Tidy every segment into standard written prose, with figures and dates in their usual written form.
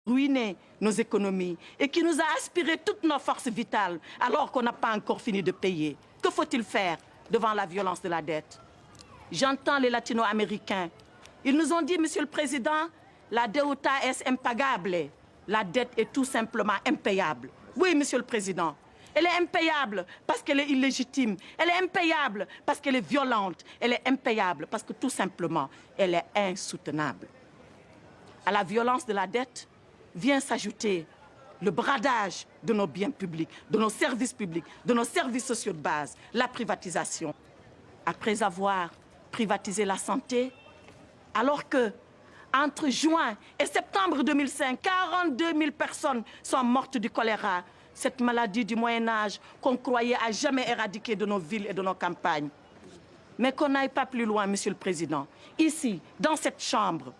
ruiné nos économies et qui nous a aspiré toutes nos forces vitales alors qu'on n'a pas encore fini de payer. Que faut-il faire devant la violence de la dette? J'entends les latino-américains. Ils nous ont dit, Monsieur le Président, la deuda es impagable. La dette est tout simplement impayable. Oui, Monsieur le Président. Elle est impayable parce qu'elle est illégitime. Elle est impayable parce qu'elle est violente. Elle est impayable parce que tout simplement, elle est insoutenable. À la violence de la dette vient s'ajouter le bradage de nos biens publics, de nos services publics, de nos services sociaux de base, la privatisation. Après avoir privatisé la santé, alors que entre juin et septembre 2005, 42 000 personnes sont mortes du choléra, cette maladie du Moyen-Âge qu'on croyait à jamais éradiquer de nos villes et de nos campagnes. Mais qu'on n'aille pas plus loin, Monsieur le Président. Ici, dans cette chambre,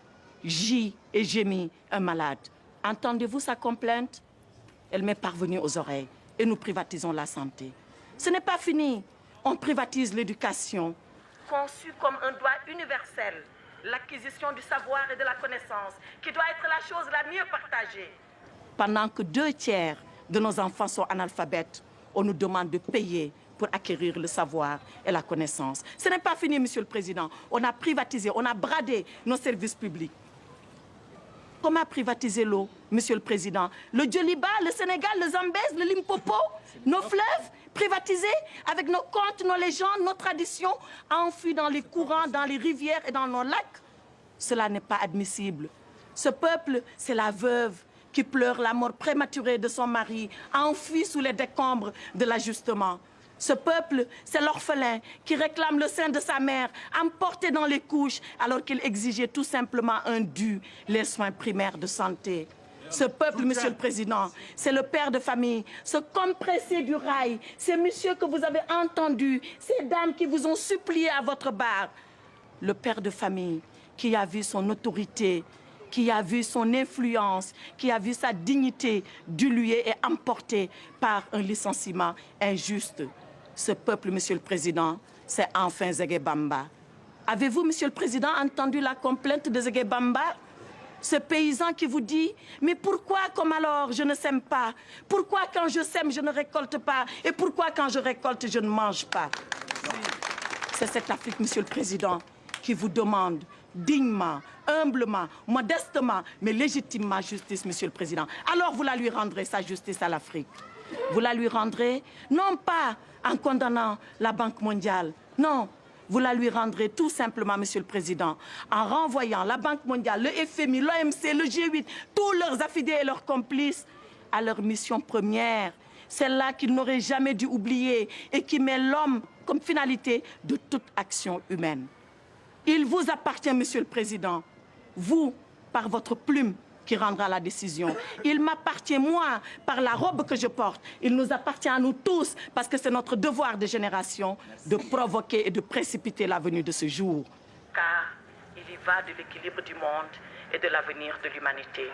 gît et gémit un malade. Entendez-vous sa complainte? Elle m'est parvenue aux oreilles et nous privatisons la santé. Ce n'est pas fini. On privatise l'éducation. Conçue comme un droit universel, l'acquisition du savoir et de la connaissance, qui doit être la chose la mieux partagée. Pendant que 2/3 de nos enfants sont analphabètes, on nous demande de payer pour acquérir le savoir et la connaissance. Ce n'est pas fini, Monsieur le Président. On a privatisé, on a bradé nos services publics. Comment privatiser l'eau, Monsieur le Président? Le Djoliba, le Sénégal, le Zambèze, le Limpopo, nos fleuves privatisés avec nos contes, nos légendes, nos traditions, enfouis dans les courants, dans les rivières et dans nos lacs. Cela n'est pas admissible. Ce peuple, c'est la veuve qui pleure la mort prématurée de son mari, enfoui sous les décombres de l'ajustement. Ce peuple, c'est l'orphelin qui réclame le sein de sa mère, emporté dans les couches, alors qu'il exigeait tout simplement un dû, les soins primaires de santé. Ce peuple, Monsieur le Président, c'est le père de famille, ce compressé du rail, ces messieurs que vous avez entendus, ces dames qui vous ont supplié à votre barre. Le père de famille qui a vu son autorité, qui a vu son influence, qui a vu sa dignité diluée et emportée par un licenciement injuste. Ce peuple, Monsieur le Président, c'est enfin Zégué Bamba. Avez-vous, Monsieur le Président, entendu la complainte de Zégué Bamba? Ce paysan qui vous dit « Mais pourquoi, comme alors, je ne sème pas? Pourquoi, quand je sème, je ne récolte pas? Et pourquoi, quand je récolte, je ne mange pas ?» C'est cette Afrique, Monsieur le Président, qui vous demande dignement, humblement, modestement, mais légitimement justice, Monsieur le Président. Alors vous la lui rendrez, sa justice à l'Afrique. Vous la lui rendrez, non pas en condamnant la Banque mondiale, non. Vous la lui rendrez tout simplement, Monsieur le Président, en renvoyant la Banque mondiale, le FMI, l'OMC, le G8, tous leurs affidés et leurs complices à leur mission première, celle-là qu'ils n'auraient jamais dû oublier et qui met l'homme comme finalité de toute action humaine. Il vous appartient, Monsieur le Président, vous, par votre plume, qui rendra la décision. Il m'appartient, moi, par la robe que je porte. Il nous appartient à nous tous, parce que c'est notre devoir de génération de provoquer et de précipiter la venue de ce jour. Car il y va de l'équilibre du monde et de l'avenir de l'humanité.